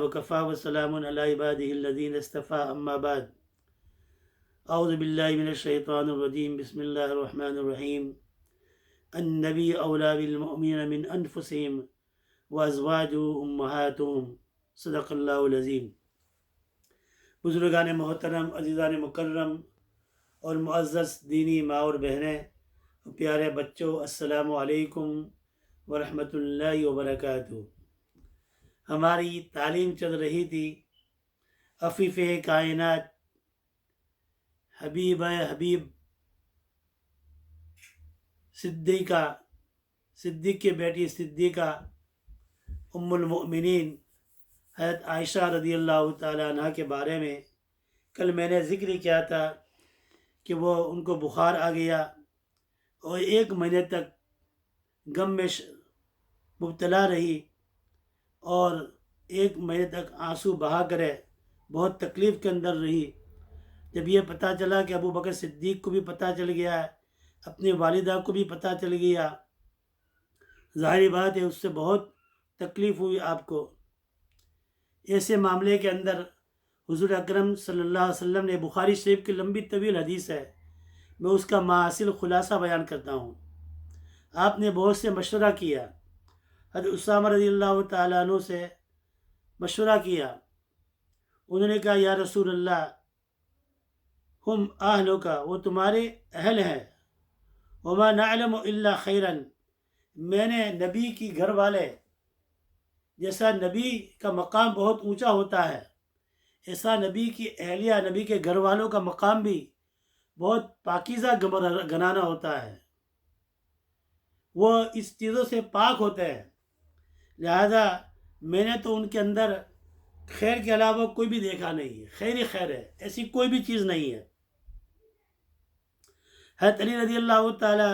وکفا وسلام علی عبادہ الذین اصطفى اما بعد اعوذ باللہ من الشیطان الرجیم بسم اللہ الرحمن الرحیم النبی اولا بالمؤمنین من انفسهم وازواجہ امہاتہم صدق اللہ العظیم۔ بزرگان محترم، عزیزان مکرم اور معزز دینی ماں اور بہنیں، پیارے بچوں، السلام علیکم ورحمۃ اللہ وبرکاتہ۔ ہماری تعلیم چل رہی تھی عفیف کائنات حبیب صدیق کی بیٹی صدیقہ ام المؤمنین حضرت عائشہ رضی اللہ تعالیٰ عنہ کے بارے میں۔ کل میں نے ذکر کیا تھا کہ وہ ان کو بخار آ گیا اور 1 مہینے تک غم میں مبتلا رہی اور 1 مہینے تک آنسو بہا کرے بہت تکلیف کے اندر رہی۔ جب یہ پتہ چلا کہ ابو بکر صدیق کو بھی پتہ چل گیا ہے، اپنی والدہ کو بھی پتہ چل گیا، ظاہری بات ہے اس سے بہت تکلیف ہوئی آپ کو۔ ایسے معاملے کے اندر حضور اکرم صلی اللہ علیہ وسلم نے، بخاری شریف کی لمبی طویل حدیث ہے، میں اس کا ماحصل خلاصہ بیان کرتا ہوں۔ آپ نے بہت سے مشورہ کیا، حضرت اسامہ رضی اللہ تعالیٰ عنہ سے مشورہ کیا۔ انہوں نے کہا یا رسول اللہ ہم اہلو کا، وہ تمہارے اہل ہیں، وما نعلم الا خیرا، میں نے نبی کی گھر والے جیسا نبی کا مقام بہت اونچا ہوتا ہے، ایسا نبی کی اہلیہ، نبی کے گھر والوں کا مقام بھی بہت پاکیزہ گنانا ہوتا ہے، وہ اس چیزوں سے پاک ہوتے ہیں، لہذا میں نے تو ان کے اندر خیر کے علاوہ کوئی بھی دیکھا نہیں ہے، خیر ہی خیر ہے، ایسی کوئی بھی چیز نہیں ہے۔ حضرت علی رضی اللہ تعالی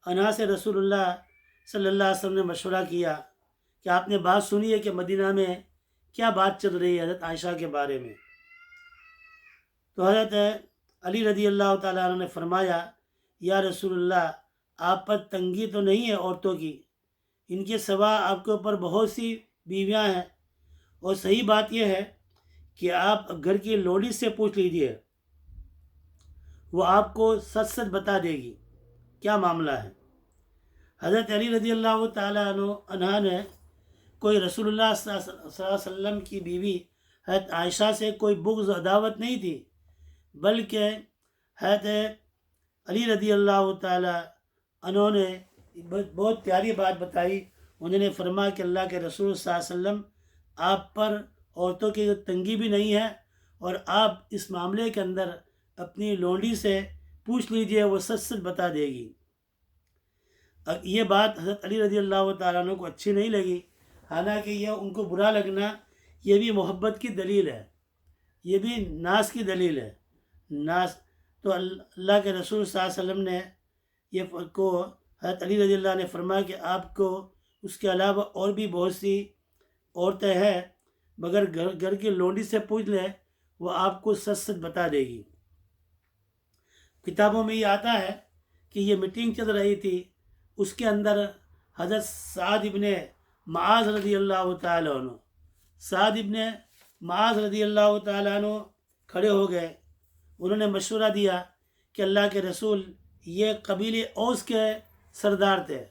عنہ سے رسول اللہ صلی اللہ علیہ وسلم نے مشورہ کیا کہ آپ نے بات سنی ہے کہ مدینہ میں کیا بات چل رہی ہے حضرت عائشہ کے بارے میں؟ تو حضرت علی رضی اللہ تعالیٰ عنہ نے فرمایا یا رسول اللہ آپ پر تنگی تو نہیں ہے عورتوں کی، ان کے سوا آپ کے اوپر بہت سی بیویاں ہیں، اور صحیح بات یہ ہے کہ آپ گھر کی لوڈی سے پوچھ لیجئے، وہ آپ کو سچ سچ بتا دے گی کیا معاملہ ہے۔ حضرت علی رضی اللہ تعالیٰ عنہ نے، کوئی رسول اللہ صلی اللہ علیہ وسلم کی بیوی حضرت عائشہ سے کوئی بغض عداوت نہیں تھی، بلکہ حضرت علی رضی اللہ تعالیٰ عنہ نے بہت پیاری بات بتائی۔ انہوں نے فرمایا کہ اللہ کے رسول صلی اللہ علیہ وسلم آپ پر عورتوں کی تنگی بھی نہیں ہے، اور آپ اس معاملے کے اندر اپنی لونڈی سے پوچھ لیجئے، وہ سچ سچ بتا دے گی۔ یہ بات حضرت علی رضی اللہ تعالیٰ عنہ کو اچھی نہیں لگی، حالانکہ یہ ان کو برا لگنا یہ بھی محبت کی دلیل ہے، یہ بھی ناز کی دلیل ہے۔ ناز تو اللہ کے رسول صلی اللہ علیہ وسلم نے یہ کو حضرت علی رضی اللہ نے فرمایا کہ آپ کو اس کے علاوہ اور بھی بہت سی عورتیں ہیں، مگر گھر کی لونڈی سے پوچھ لیں، وہ آپ کو سچ سچ بتا دے گی۔ کتابوں میں یہ آتا ہے کہ یہ میٹنگ چل رہی تھی، اس کے اندر حضرت سعد ابن معاذ رضی اللہ تعالیٰ عنہ، سعد ابن معاذ رضی اللہ تعالیٰ عنہ کھڑے ہو گئے۔ انہوں نے مشورہ دیا کہ اللہ کے رسول، یہ قبیلے اوس کے سردار تھے،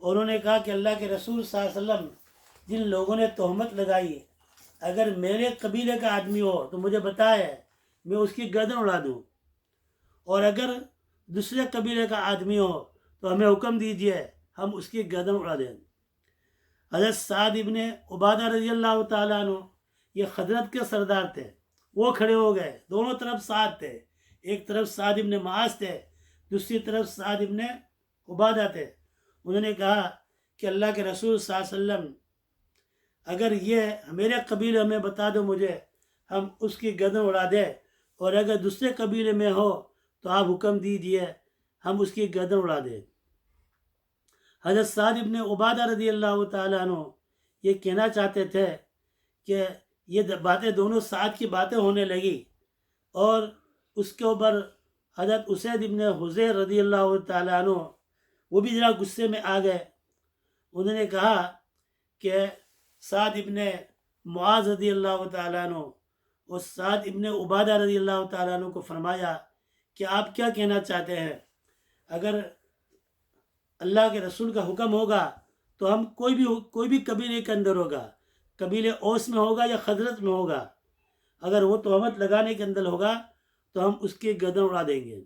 اور انہوں نے کہا کہ اللہ کے رسول صلی اللہ علیہ وسلم، جن لوگوں نے تہمت لگائی، اگر میرے قبیلے کا آدمی ہو تو مجھے بتائے، میں اس کی گردن اڑا دوں، اور اگر دوسرے قبیلے کا آدمی ہو تو ہمیں حکم دیجئے، ہم اس کی گردن اڑا دیں۔ حضرت سعد ابن عبادہ رضی اللہ تعالیٰ عنہ، یہ خزرج کے سردار تھے، وہ کھڑے ہو گئے، دونوں طرف سعد تھے، ایک طرف سعد ابن معاذ تھے، دوسری طرف سعد ابن عبادہ تھے۔ انہوں نے کہا کہ اللہ کے رسول صلی اللہ علیہ وسلم، اگر یہ میرے قبیلے میں بتا دو مجھے، ہم اس کی گردن اڑا دیں، اور اگر دوسرے قبیلے میں ہو تو آپ حکم دیجئے، ہم اس کی گردن اڑا دیں۔ حضرت سعد ابن عبادہ رضی اللہ تعالیٰ عنہ یہ کہنا چاہتے تھے کہ یہ باتیں دونوں سعد کی باتیں ہونے لگی، اور اس کے اوپر حضرت اسید ابن حضیر رضی اللہ تعالیٰ عنہ وہ بھی ذرا غصے میں آ گئے۔ انہوں نے کہا کہ سعد ابن معاذ رضی اللہ تعالیٰ عنہ اور سعد ابن عبادہ رضی اللہ تعالیٰ عنہ کو فرمایا کہ آپ کیا کہنا چاہتے ہیں؟ اگر اللہ کے رسول کا حکم ہوگا تو ہم کوئی بھی قبیلے کے اندر ہوگا، قبیلے اوس میں ہوگا یا خزرج میں ہوگا، اگر وہ تہمت لگانے کے اندر ہوگا تو ہم اس کی گردن اڑا دیں گے۔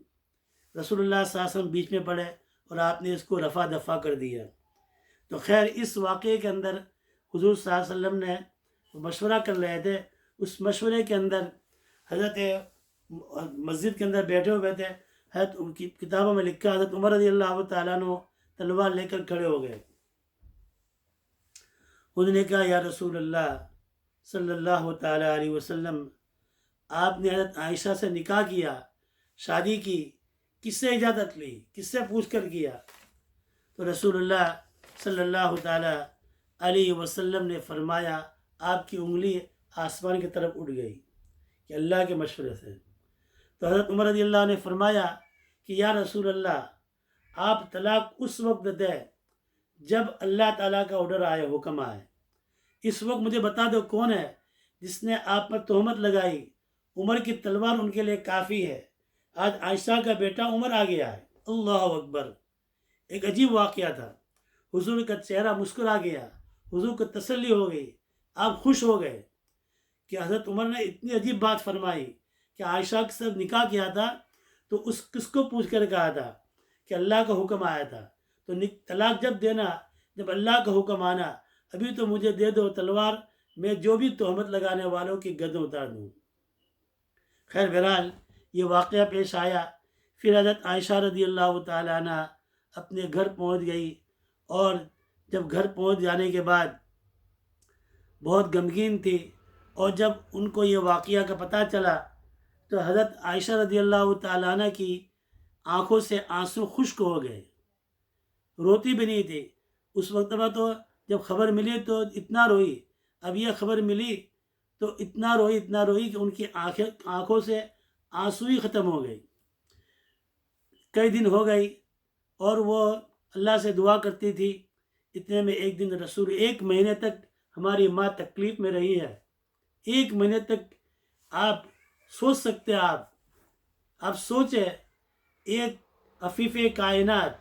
رسول اللہ صلی اللہ علیہ وسلم بیچ میں پڑے اور آپ نے اس کو رفع دفع کر دیا۔ تو خیر اس واقعے کے اندر حضور صلی اللہ علیہ وسلم نے مشورہ کر رہے تھے، اس مشورے کے اندر حضرت مسجد کے اندر بیٹھے ہوئے تھے، حضرت ان کی کتابوں میں لکھا حضرت عمر رضی اللہ تعالیٰ عنہ تلوار لے کر کھڑے ہو گئے۔ انہوں نے کہا یا رسول اللہ صلی اللہ تعالیٰ علیہ وسلم، آپ نے حضرت عائشہ سے نکاح کیا، شادی کی، کس سے اجازت لی، کس سے پوچھ کر کیا؟ تو رسول اللہ صلی اللہ تعالیٰ علیہ وسلم نے فرمایا آپ کی انگلی آسمان کی طرف اٹھ گئی کہ اللہ کے مشورے سے۔ تو حضرت عمر رضی اللہ نے فرمایا کہ یا رسول اللہ، آپ طلاق اس وقت دیں جب اللہ تعالیٰ کا آرڈر آئے، حکم آئے۔ اس وقت مجھے بتا دو کون ہے جس نے آپ پر تہمت لگائی؟ عمر کی تلوار ان کے لیے کافی ہے، آج عائشہ کا بیٹا عمر آ گیا ہے۔ اللہ اکبر! ایک عجیب واقعہ تھا۔ حضور کا چہرہ مسکرا گیا، حضور کو تسلی ہو گئی، آپ خوش ہو گئے کہ حضرت عمر نے اتنی عجیب بات فرمائی کہ عائشہ کے ساتھ نکاح کیا تھا تو اس کس کو پوچھ کر کہا تھا کہ اللہ کا حکم آیا تھا، تو طلاق جب دینا، جب اللہ کا حکم آنا، ابھی تو مجھے دے دو تلوار، میں جو بھی تہمت لگانے والوں کی گردن اتار دوں۔ خیر بہرحال یہ واقعہ پیش آیا۔ پھر حضرت عائشہ رضی اللہ تعالیٰ عنہ اپنے گھر پہنچ گئی، اور جب گھر پہنچ جانے کے بعد بہت غمگین تھی، اور جب ان کو یہ واقعہ کا پتہ چلا تو حضرت عائشہ رضی اللہ تعالیٰ عنہ کی آنکھوں سے آنسو خشک ہو گئے، روتی بھی نہیں تھی۔ اس وقت میں تو جب خبر ملی تو اتنا روئی، اب یہ خبر ملی تو اتنا روئی کہ ان کی آنکھوں سے آنسو ہی ختم ہو گئی۔ کئی دن ہو گئی اور وہ اللہ سے دعا کرتی تھی۔ اتنے میں ایک دن رسول، 1 مہینے تک ہماری ماں تکلیف میں رہی ہے، 1 مہینے تک۔ آپ سوچ سکتے ہیں، آپ سوچیں، ایک عفیف کائنات،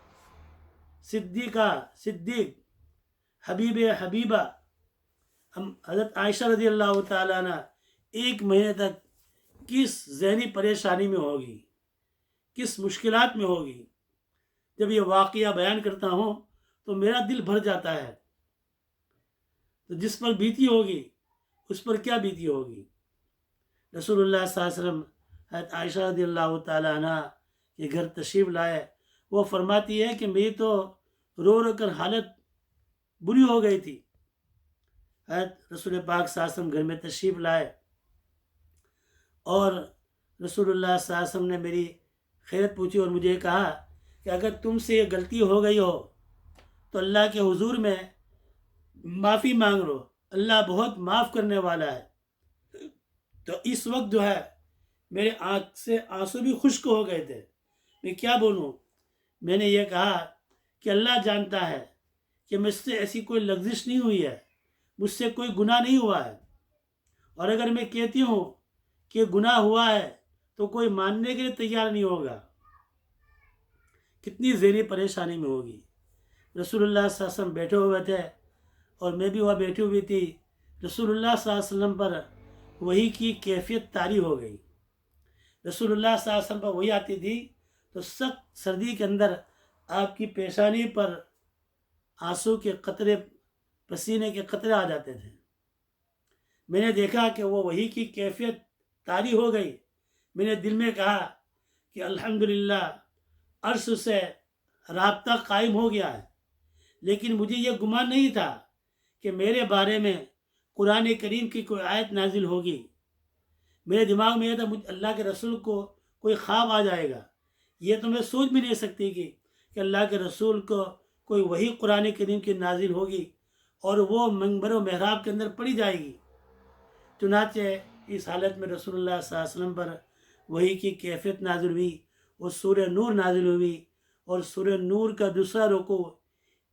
صدیق حبیبہ حضرت عائشہ رضی اللہ تعالیٰ عنہ 1 مہینے تک کس ذہنی پریشانی میں ہوگی، کس مشکلات میں ہوگی۔ جب یہ واقعہ بیان کرتا ہوں تو میرا دل بھر جاتا ہے۔ تو جس پر بیتی ہوگی اس پر کیا بیتی ہوگی۔ رسول اللہ صلی اللہ علیہ وسلم حضرت عائشہ رضی اللہ تعالیٰ عنہ کے گھر تشریف لائے۔ وہ فرماتی ہے کہ میری تو رو رو کر حالت بری ہو گئی تھی۔ حضرت رسول پاک صلی اللہ علیہ وسلم گھر میں تشریف لائے، اور رسول اللہ صلی اللہ علیہ وسلم نے میری خیرت پوچھی اور مجھے کہا کہ اگر تم سے یہ غلطی ہو گئی ہو تو اللہ کے حضور میں معافی مانگ لو، اللہ بہت معاف کرنے والا ہے۔ تو اس وقت جو ہے میرے آنکھ سے آنسو بھی خشک ہو گئے تھے، میں کیا بولوں۔ میں نے یہ کہا کہ اللہ جانتا ہے کہ مجھ سے ایسی کوئی لغزش نہیں ہوئی ہے، مجھ سے کوئی گناہ نہیں ہوا ہے، اور اگر میں کہتی ہوں کہ گناہ ہوا ہے تو کوئی ماننے کے لیے تیار نہیں ہوگا۔ کتنی ذہنی پریشانی میں ہوگی۔ رسول اللہ صلی اللہ علیہ وسلم بیٹھے ہوئے تھے اور میں بھی وہاں بیٹھی ہوئی تھی۔ رسول اللہ صلی اللہ علیہ وسلم پر وحی کی کیفیت طاری ہو گئی۔ رسول اللہ صلی اللہ علیہ وسلم پر وحی آتی تھی تو سخت سردی کے اندر آپ کی پیشانی پر آنسو کے قطرے، پسینے کے قطرے آ جاتے تھے۔ میں نے دیکھا کہ وہ وحی کی کیفیت طاری ہو گئی۔ میں نے دل میں کہا کہ الحمدللہ عرش سے رابطہ قائم ہو گیا ہے، لیکن مجھے یہ گمان نہیں تھا کہ میرے بارے میں قرآن کریم کی کوئی آیت نازل ہوگی۔ میرے دماغ میں یہ تھا اللہ کے رسول کو کوئی خواب آ جائے گا، یہ تو میں سوچ بھی نہیں سکتی کہ اللہ کے رسول کو کوئی وحی قرآن کریم کی نازل ہوگی اور وہ منبر و محراب کے اندر پڑھی جائے گی۔ چنانچہ اس حالت میں رسول اللہ صلی اللہ علیہ وسلم پر وحی کی کیفیت نازل ہوئی، اور سورہ نور نازل ہوئی، اور سورہ نور کا دوسرا رکوع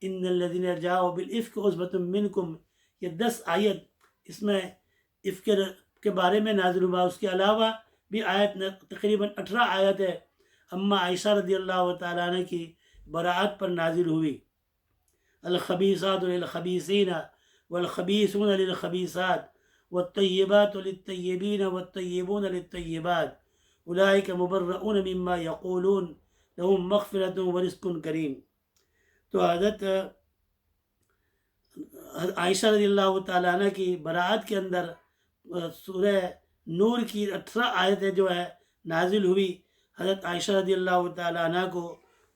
ان الذین جاؤوا بالافک عصبۃ منکم، یہ 10 آیت اس میں عفق کے بارے میں نازل ہوا. اس کے علاوہ بھی آیت تقریباً 18 آیت ہے اماں عائشہ رضی اللہ تعالیٰ عنہ کی براعت پر نازل ہوئی. الخبیثات للخبیثین والخبیثون للخبیثات والطیبات للطیبین والطیبون للطیبات اولئک مبرؤون مما یقولون لهم مغفرۃ ورزق کریم. تو حضرت عائشہ رضی اللہ تعالیٰ عنہ کی براعت کے اندر سورہ نور کی 18 آیتیں جو ہے نازل ہوئی. حضرت عائشہ رضی اللہ تعالیٰ عنہ کو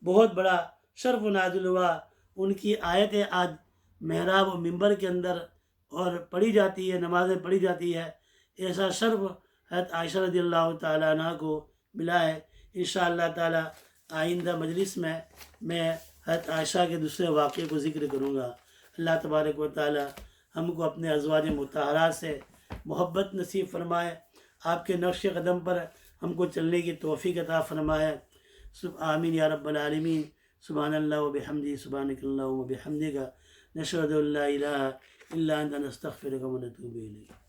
بہت بڑا شرف نازل ہوا. ان کی آیتیں آج محراب و منبر کے اندر اور پڑھی جاتی ہے، نمازیں پڑھی جاتی ہے. ایسا شرف حضرت عائشہ رضی اللہ تعالیٰ عنہ کو ملا ہے. انشاءاللہ تعالیٰ آئندہ مجلس میں حضرت عائشہ کے دوسرے واقعے کو ذکر کروں گا. اللہ تبارک و تعالیٰ ہم کو اپنے ازواج مطہرات سے محبت نصیب فرمائے، آپ کے نقش قدم پر ہم کو چلنے کی توفیق عطا فرمائے. آمین یا رب العالمین. سبحان اللہ و بحمدہ، سبحانک اللہم و بحمدک، نشہد ان لا الہ الا انت نستغفرک و نتوب الیک.